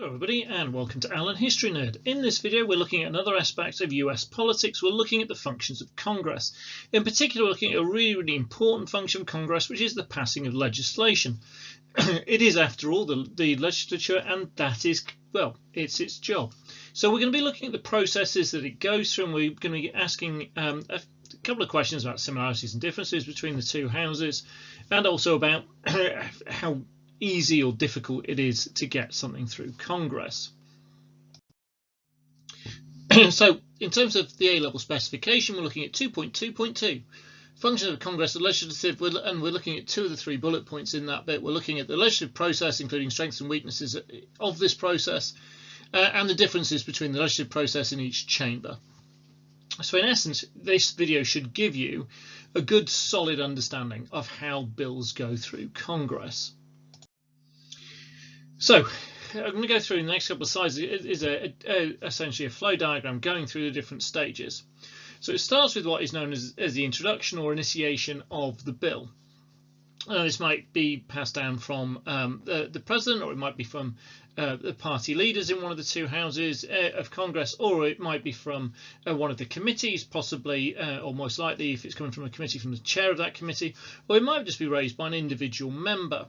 Hello everybody and welcome to Alan History Nerd. In this video we're looking at another aspect of US politics. We're looking at the functions of Congress. In particular we're looking at a really important function of Congress, which is the passing of legislation. It is after all the legislature, and that is, well, it's its job. So we're going to be looking at the processes that it goes through, and we're going to be asking a couple of questions about similarities and differences between the two houses, and also about how easy or difficult it is to get something through Congress. So in terms of the A-level specification, we're looking at 2.2.2, functions of Congress, the legislative, and we're looking at two of the three bullet points in that bit. We're looking at the legislative process, including strengths and weaknesses of this process, and the differences between the legislative process in each chamber. So in essence, this video should give you a good solid understanding of how bills go through Congress. So I'm going to go through in the next couple of slides. It is essentially a flow diagram going through the different stages. So it starts with what is known as the introduction or initiation of the bill. This might be passed down from the president, or it might be from the party leaders in one of the two houses of Congress, or it might be from one of the committees, possibly, or most likely if it's coming from a committee, from the chair of that committee, or it might just be raised by an individual member.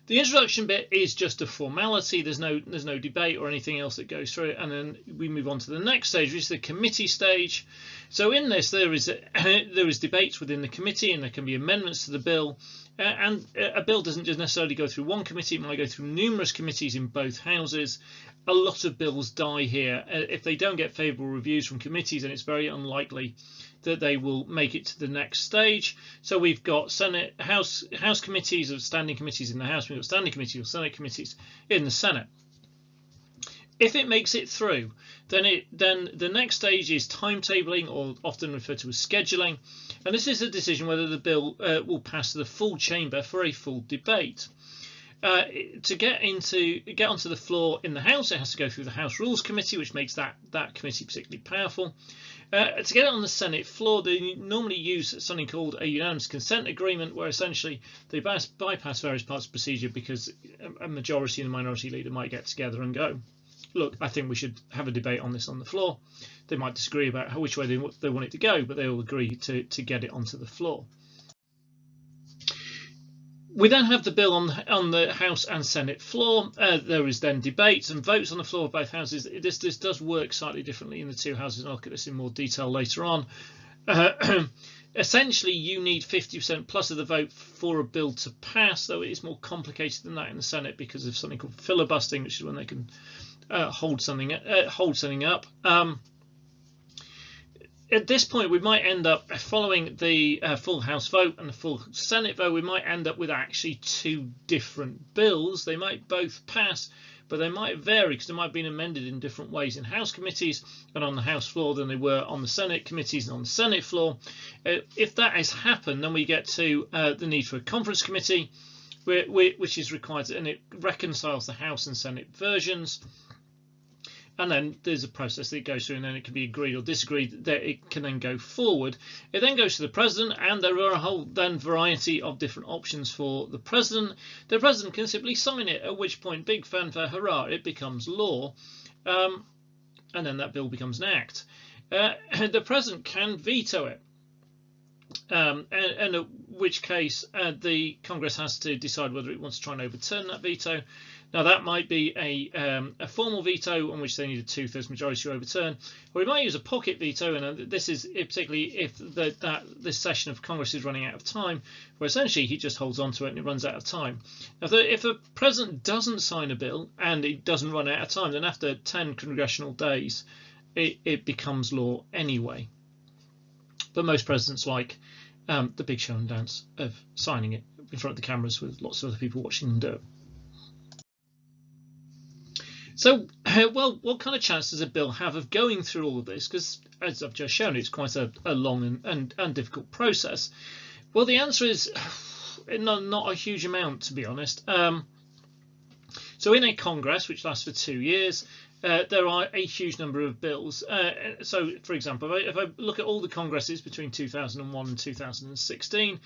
The introduction bit is just a formality. There's no debate or anything else that goes through it, and then we move on to the next stage, which is the committee stage. So in this, there is debates within the committee, and there can be amendments to the bill. And a bill doesn't just necessarily go through one committee; it might go through numerous committees in both houses. A lot of bills die here if they don't get favourable reviews from committees, and it's very unlikely that they will make it to the next stage. So we've got Senate, House committees, or standing committees in the House. We've got standing committees or Senate committees in the Senate. If it makes it through, then the next stage is timetabling, or often referred to as scheduling, and this is a decision whether the bill will pass the full chamber for a full debate. To get onto the floor in the House, it has to go through the House Rules Committee, which makes that committee particularly powerful. To get it on the Senate floor, they normally use something called a unanimous consent agreement, where essentially they bypass various parts of procedure because a majority and a minority leader might get together and go, look, I think we should have a debate on this on the floor. They might disagree about which way they want it to go, but they all agree to get it onto the floor. We then have the bill on the House and Senate floor. There is then debates and votes on the floor of both houses. This does work slightly differently in the two houses, and I'll look at this in more detail later on. Essentially, you need 50% plus of the vote for a bill to pass, though it is more complicated than that in the Senate because of something called filibustering, which is when they can hold something up. At this point, we might end up, following the full House vote and the full Senate vote, we might end up with actually two different bills. They might both pass, but they might vary because they might have been amended in different ways in House committees and on the House floor than they were on the Senate committees and on the Senate floor. If that has happened, then we get to the need for a conference committee, which is required, and it reconciles the House and Senate versions. And then there's a process that it goes through, and then it can be agreed or disagreed that it can then go forward. It then goes to the president, and there are a whole then variety of different options for the president. The president can simply sign it, at which point, big fanfare, hurrah, it becomes law, and then that bill becomes an act. The president can veto it, and in which case the Congress has to decide whether it wants to try and overturn that veto. Now that might be a formal veto on which they need a 2/3 majority to overturn, or we might use a pocket veto, and this is particularly if this session of Congress is running out of time, where essentially he just holds on to it and it runs out of time. Now, if the president doesn't sign a bill and it doesn't run out of time, then after 10 congressional days, it becomes law anyway. But most presidents like the big show and dance of signing it in front of the cameras with lots of other people watching them do it. So, well, what kind of chance does a bill have of going through all of this? Because, as I've just shown, it's quite a long and difficult process. Well, the answer is not a huge amount, to be honest. So So in a Congress, which lasts for 2 years, there are a huge number of bills. So, for example, if I look at all the Congresses between 2001 and 2016,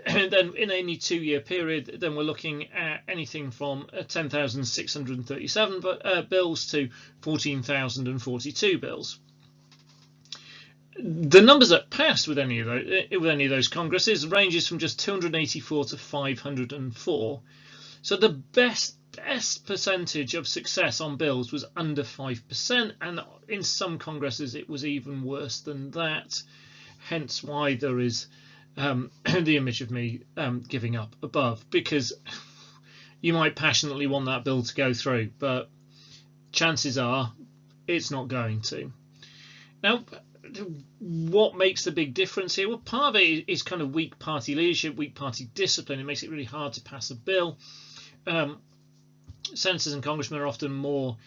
then in any 2-year period, then we're looking at anything from 10,637 bills to 14,042 bills. The numbers that passed with any of those Congresses ranges from just 284 to 504. So the best percentage of success on bills was under 5%, and in some Congresses it was even worse than that. Hence why there is the image of me giving up above, because you might passionately want that bill to go through, but chances are it's not going to. Now, what makes the big difference here? Well, part of it is kind of weak party leadership, weak party discipline. It makes it really hard to pass a bill. Senators and congressmen are often more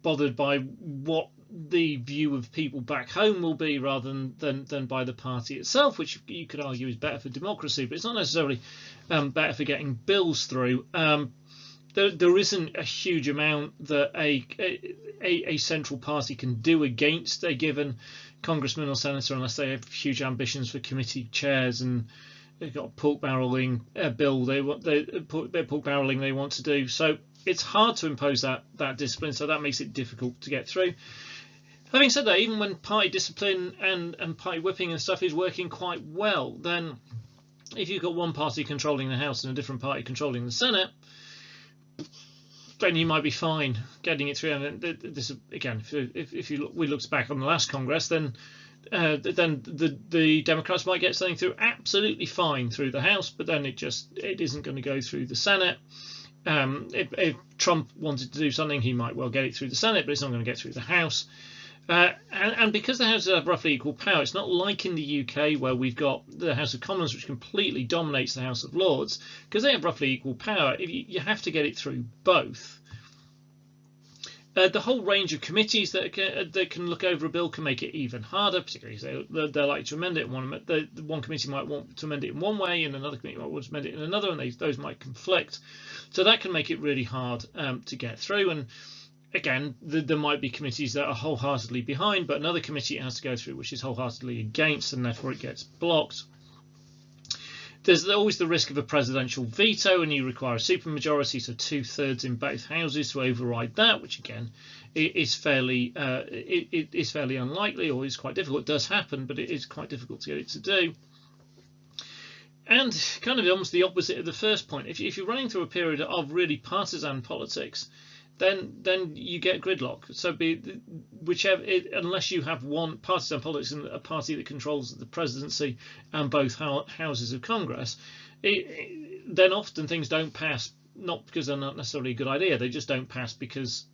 bothered by what the view of people back home will be rather than by the party itself, which you could argue is better for democracy, but it's not necessarily better for getting bills through. There isn't a huge amount that a central party can do against a given congressman or senator unless they have huge ambitions for committee chairs and they've got a pork barreling bill they want to do. So it's hard to impose that discipline, so that makes it difficult to get through. Having said that, even when party discipline and party whipping and stuff is working quite well, then if you've got one party controlling the House and a different party controlling the Senate, then you might be fine getting it through. And this again, if we looked back on the last Congress, then the Democrats might get something through absolutely fine through the House, but then it isn't going to go through the Senate. If Trump wanted to do something, he might well get it through the Senate, but it's not going to get through the House. And because the Houses have roughly equal power, it's not like in the UK where we've got the House of Commons, which completely dominates the House of Lords. Because they have roughly equal power, you have to get it through both. The whole range of committees that can look over a bill can make it even harder, particularly if they're likely to amend it. One committee might want to amend it in one way, and another committee might want to amend it in another, and those might conflict. So that can make it really hard to get through. And again, there might be committees that are wholeheartedly behind, but another committee it has to go through which is wholeheartedly against, and therefore it gets blocked. There's always the risk of a presidential veto, and you require a supermajority, so 2/3 in both houses to override that, which again is fairly unlikely, or is quite difficult. It does happen, but it is quite difficult to get it to do. And kind of almost the opposite of the first point. If you're running through a period of really partisan politics, then you get gridlock. So unless you have one partisan politics and a party that controls the presidency and both houses of Congress, then often things don't pass, not because they're not necessarily a good idea, they just don't pass because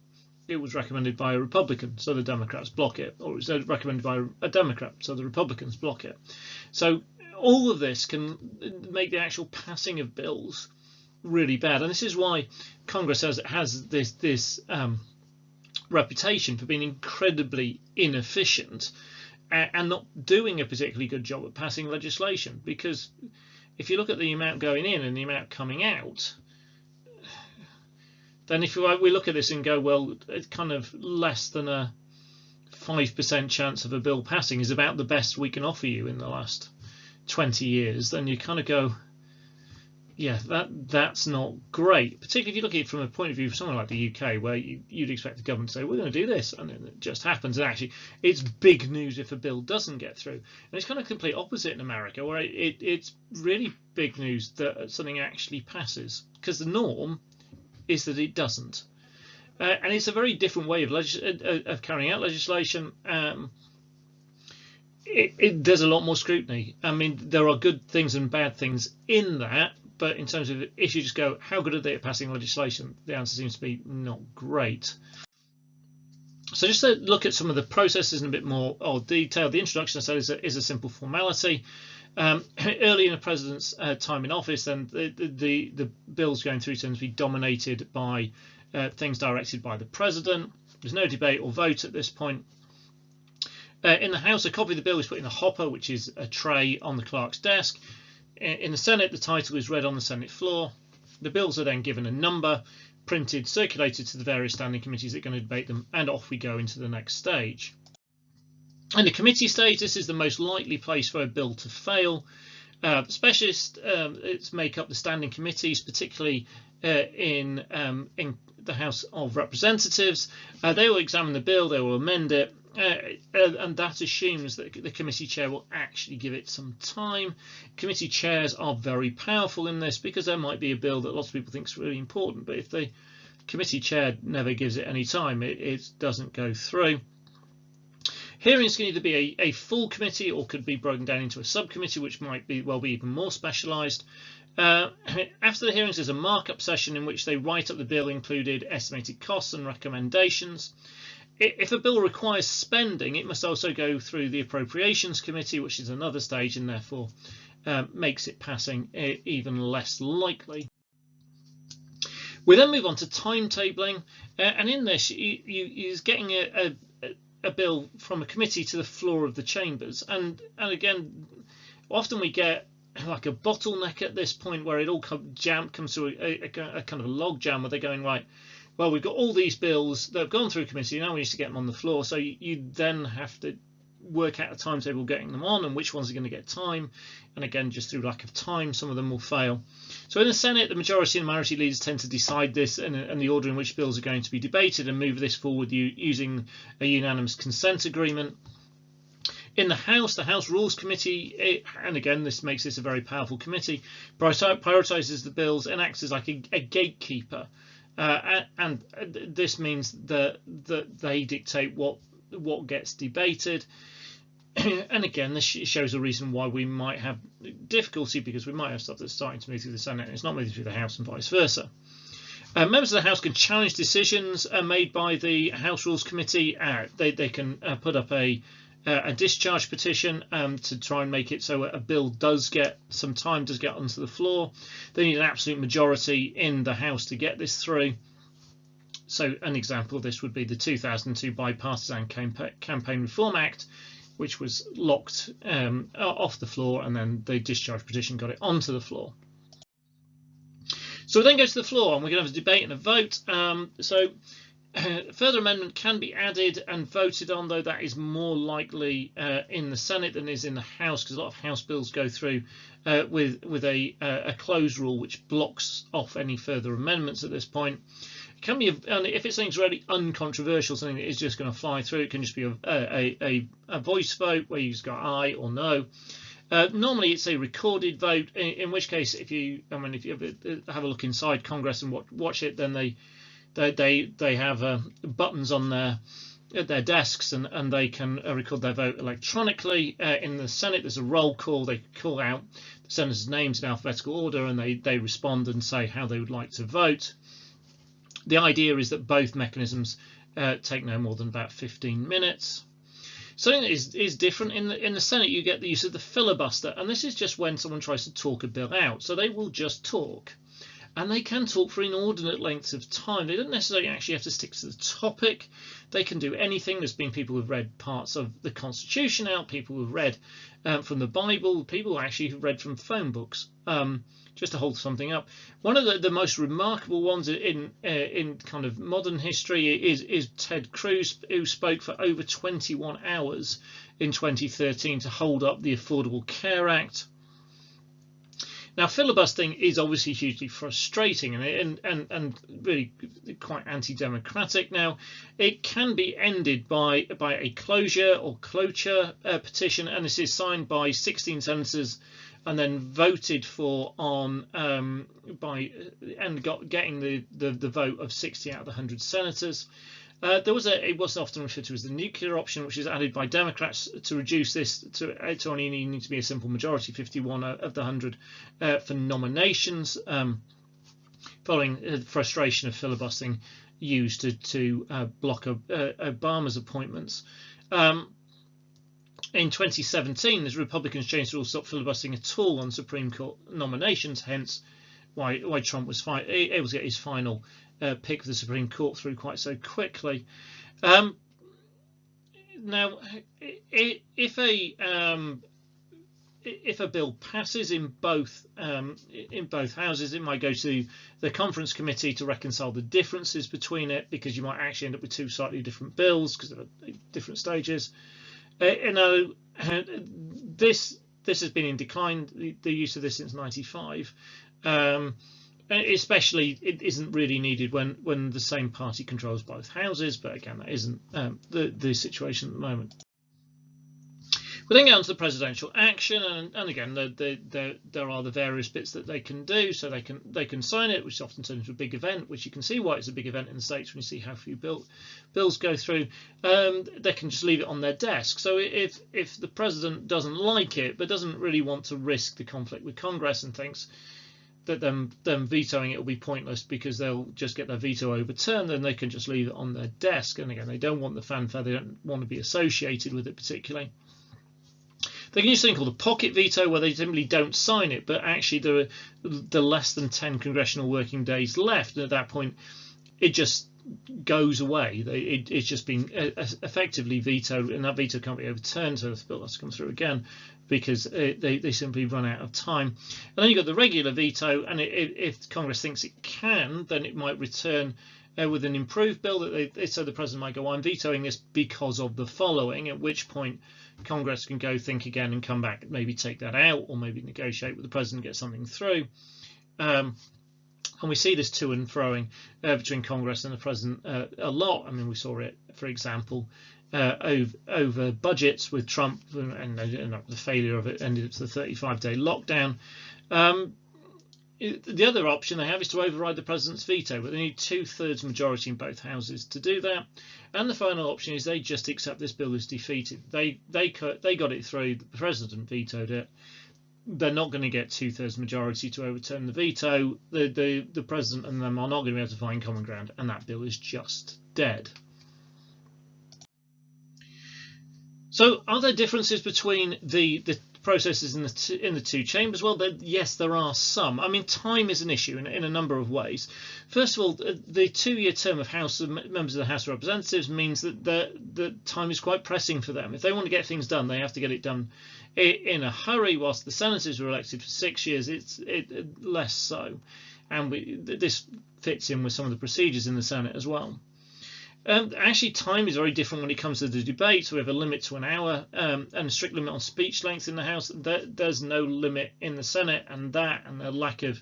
it was recommended by a Republican, so the Democrats block it, or it was recommended by a Democrat, so the Republicans block it. So all of this can make the actual passing of bills really bad, and this is why Congress has this reputation for being incredibly inefficient and not doing a particularly good job at passing legislation. Because if you look at the amount going in and the amount coming out, then if we look at this and go, well, it's kind of less than a 5% chance of a bill passing is about the best we can offer you in the last 20 years, then you kind of go, yeah, that's not great, particularly if you look at it from a point of view of somewhere like the UK, where you'd expect the government to say, we're going to do this, and then it just happens. And actually, it's big news if a bill doesn't get through. And it's kind of complete opposite in America, where it's really big news that something actually passes, because the norm is that it doesn't. And it's a very different way of carrying out legislation. There's a lot more scrutiny. I mean, there are good things and bad things in that, but in terms of if you just go, how good are they at passing legislation? The answer seems to be not great. So just to look at some of the processes in a bit more detail, the introduction, I said, is a simple formality. Early in the president's time in office, then the bills going through tend to be dominated by things directed by the president. There's no debate or vote at this point. In the House, a copy of the bill is put in a hopper, which is a tray on the clerk's desk. In the Senate, the title is read on the Senate floor. The bills are then given a number, printed, circulated to the various standing committees that are going to debate them, and off we go into the next stage. In the committee stage, this is the most likely place for a bill to fail. Specialists make up the standing committees, particularly in the House of Representatives. They will examine the bill, they will amend it, and that assumes that the committee chair will actually give it some time. Committee chairs are very powerful in this, because there might be a bill that lots of people think is really important, but if the committee chair never gives it any time, it doesn't go through. Hearings can either be a full committee or could be broken down into a subcommittee, which might be even more specialised. After the hearings, there's a markup session in which they write up the bill, included estimated costs and recommendations. If a bill requires spending, it must also go through the Appropriations Committee, which is another stage, and therefore makes it passing even less likely. We then move on to timetabling, and in this, you're getting a bill from a committee to the floor of the chambers, and again, often we get like a bottleneck at this point where it all comes through a kind of a log jam, where they're going, right, well, we've got all these bills that have gone through committee, now we need to get them on the floor. So you then have to work out a timetable getting them on, and which ones are going to get time, and again, just through lack of time, some of them will fail. So in the Senate, the majority and minority leaders tend to decide this and the order in which bills are going to be debated, and move this forward using a unanimous consent agreement. In the House Rules Committee, and again, this makes this a very powerful committee, prioritises the bills and acts as like a gatekeeper, and this means that they dictate what gets debated. And again, this shows a reason why we might have difficulty, because we might have stuff that's starting to move through the Senate and it's not moving through the House, and vice versa. Members of the House can challenge decisions made by the House Rules Committee. They can put up a discharge petition to try and make it so a bill does get some time, does get onto the floor. They need an absolute majority in the House to get this through. So an example of this would be the 2002 Bipartisan Campaign Reform Act, which was locked off the floor, and then the discharge petition got it onto the floor. So we then go to the floor, and we're going to have a debate and a vote. Further amendment can be added and voted on, though that is more likely in the Senate than is in the House, because a lot of House bills go through with a close rule which blocks off any further amendments at this point. It can be, and if it's something really uncontroversial, something that is just going to fly through, it can just be a voice vote where you just go aye or no. Normally it's a recorded vote, in which case if you have a look inside Congress and watch it, then they have buttons on their desks, and they can record their vote electronically. In the Senate, there's a roll call. They call out the senators' names in alphabetical order, and they respond and say how they would like to vote. The idea is that both mechanisms take no more than about 15 minutes. Something that is different in the Senate, you get the use of the filibuster, and this is just when someone tries to talk a bill out. So they will just talk. And they can talk for inordinate lengths of time. They don't necessarily actually have to stick to the topic. They can do anything. There's been people who've read parts of the Constitution out, people who've read from the Bible, people actually who've read from phone books, just to hold something up. One of the most remarkable ones in kind of modern history is Ted Cruz, who spoke for over 21 hours in 2013 to hold up the Affordable Care Act. Now, filibustering is obviously hugely frustrating and really quite anti-democratic. Now, it can be ended by a cloture or cloture petition, and this is signed by 16 senators and then voted for on getting the vote of 60 out of the 100 senators. It was often referred to as the nuclear option, which is added by Democrats to reduce this to only need to be a simple majority, 51 of the 100, for nominations, following the frustration of filibustering used to block Obama's appointments. In 2017, the Republicans changed the rules to stop filibustering at all on Supreme Court nominations, hence why Trump was able to get his final pick of the Supreme Court through quite so quickly. Now, if a if a bill passes in both houses, it might go to the conference committee to reconcile the differences between it, because you might actually end up with two slightly different bills because of different stages. This has been in decline, the use of this since '95. Especially, it isn't really needed when the same party controls both houses, but again, that isn't the situation at the moment. We then get on to the presidential action, and again, there are the various bits that they can do. So they can sign it, which often turns into a big event, which you can see why it's a big event in the States when you see how few bills go through. They can just leave it on their desk. So if the president doesn't like it, but doesn't really want to risk the conflict with Congress and thinks that them vetoing it will be pointless because they'll just get their veto overturned, then they can just leave it on their desk. And again, they don't want the fanfare, they don't want to be associated with it particularly. They can use something called a pocket veto, where they simply don't sign it, but actually there are less than 10 congressional working days left, and at that point it just goes away. It's just been effectively vetoed, and that veto can't be overturned, so the bill has to come through again because they simply run out of time. And then you've got the regular veto, and if Congress thinks it can, then it might return with an improved bill so the president might go, I'm vetoing this because of the following, at which point Congress can go think again and come back, maybe take that out, or maybe negotiate with the president, get something through. And we see this to and froing between Congress and the president a lot. I mean, we saw it, for example, over budgets with Trump, and the failure of it ended up to the 35-day lockdown. The other option they have is to override the president's veto, but they need 2/3 majority in both houses to do that. And the final option is they just accept this bill as defeated. They got it through, the president vetoed it. They're not going to get 2/3 majority to overturn the veto. The president and them are not going to be able to find common ground, and that bill is just dead. So are there differences between the processes in the two chambers? Well, yes, there are some. I mean, time is an issue in a number of ways. First of all, the 2-year term of members of the House of Representatives means that the time is quite pressing for them. If they want to get things done, they have to get it done in a hurry, whilst the senators were elected for 6 years, it's less so. And this fits in with some of the procedures in the Senate as well. Actually, time is very different when it comes to the debates. We have a limit to an hour and a strict limit on speech length in the House. There's no limit in the Senate, and the lack of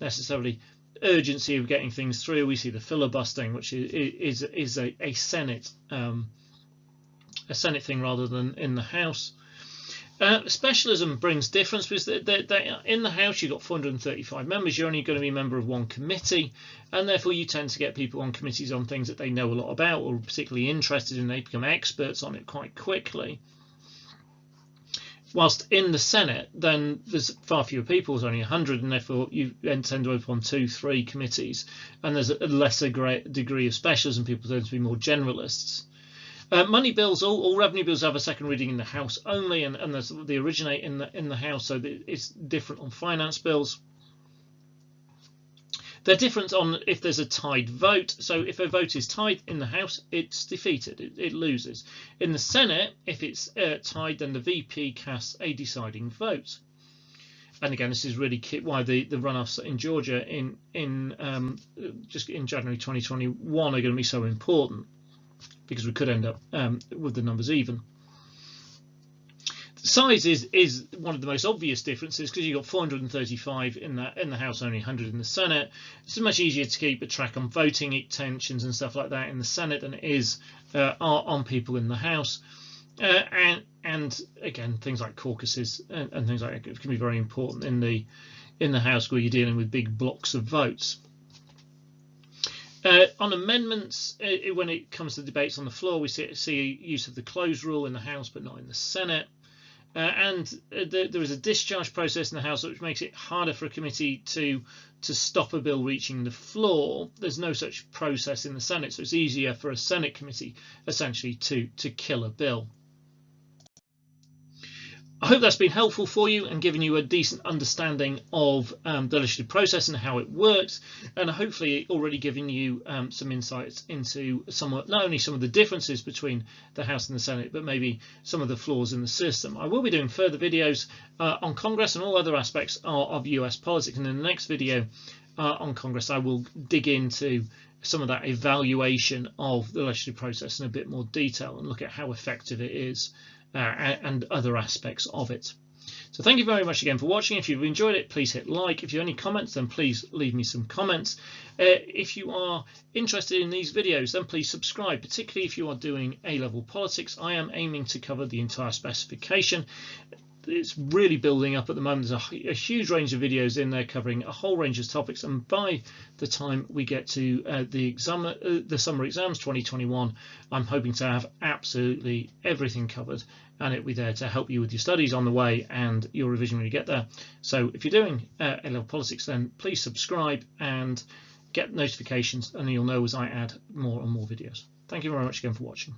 necessarily urgency of getting things through. We see the filibustering, which is a Senate thing rather than in the House. Specialism brings difference because in the House you've got 435 members. You're only going to be a member of one committee, and therefore you tend to get people on committees on things that they know a lot about or are particularly interested in. They become experts on it quite quickly. Whilst in the Senate, then there's far fewer people, there's only 100, and therefore you tend to open on 2-3 committees, and there's a lesser degree of specialism. People tend to be more generalists. Money bills, all revenue bills have a second reading in the House only, and they originate in the House, so it's different on finance bills. They're different on if there's a tied vote. So if a vote is tied in the House, it's defeated, it loses. In the Senate, if it's tied, then the VP casts a deciding vote. And again, this is really why the runoffs in Georgia just in January 2021 are going to be so important, because we could end up with the numbers even. Size is one of the most obvious differences, because you've got 435 in the House, only 100 in the Senate. It's much easier to keep a track on voting intentions and stuff like that in the Senate than it is on people in the House. And again, things like caucuses and things like that can be very important in the House, where you're dealing with big blocks of votes. On amendments, when it comes to debates on the floor, we see use of the close rule in the House, but not in the Senate. And there is a discharge process in the House, which makes it harder for a committee to stop a bill reaching the floor. There's no such process in the Senate, so it's easier for a Senate committee essentially to kill a bill. I hope that's been helpful for you and given you a decent understanding of the legislative process and how it works, and hopefully already given you some insights into not only some of the differences between the House and the Senate, but maybe some of the flaws in the system. I will be doing further videos on Congress and all other aspects of US politics, and in the next video on Congress I will dig into some of that evaluation of the legislative process in a bit more detail and look at how effective it is and other aspects of it. So thank you very much again for watching. If you've enjoyed it, please hit like. If you have any comments, then please leave me some comments. If you are interested in these videos, then please subscribe, particularly if you are doing A-level politics. I am aiming to cover the entire specification. It's really building up at the moment. There's a huge range of videos in there covering a whole range of topics, and by the time we get to the summer exams 2021, I'm hoping to have absolutely everything covered, and it'll be there to help you with your studies on the way and your revision when you get there. So if you're doing A-level politics, then please subscribe and get notifications, and you'll know as I add more and more videos. Thank you very much again for watching.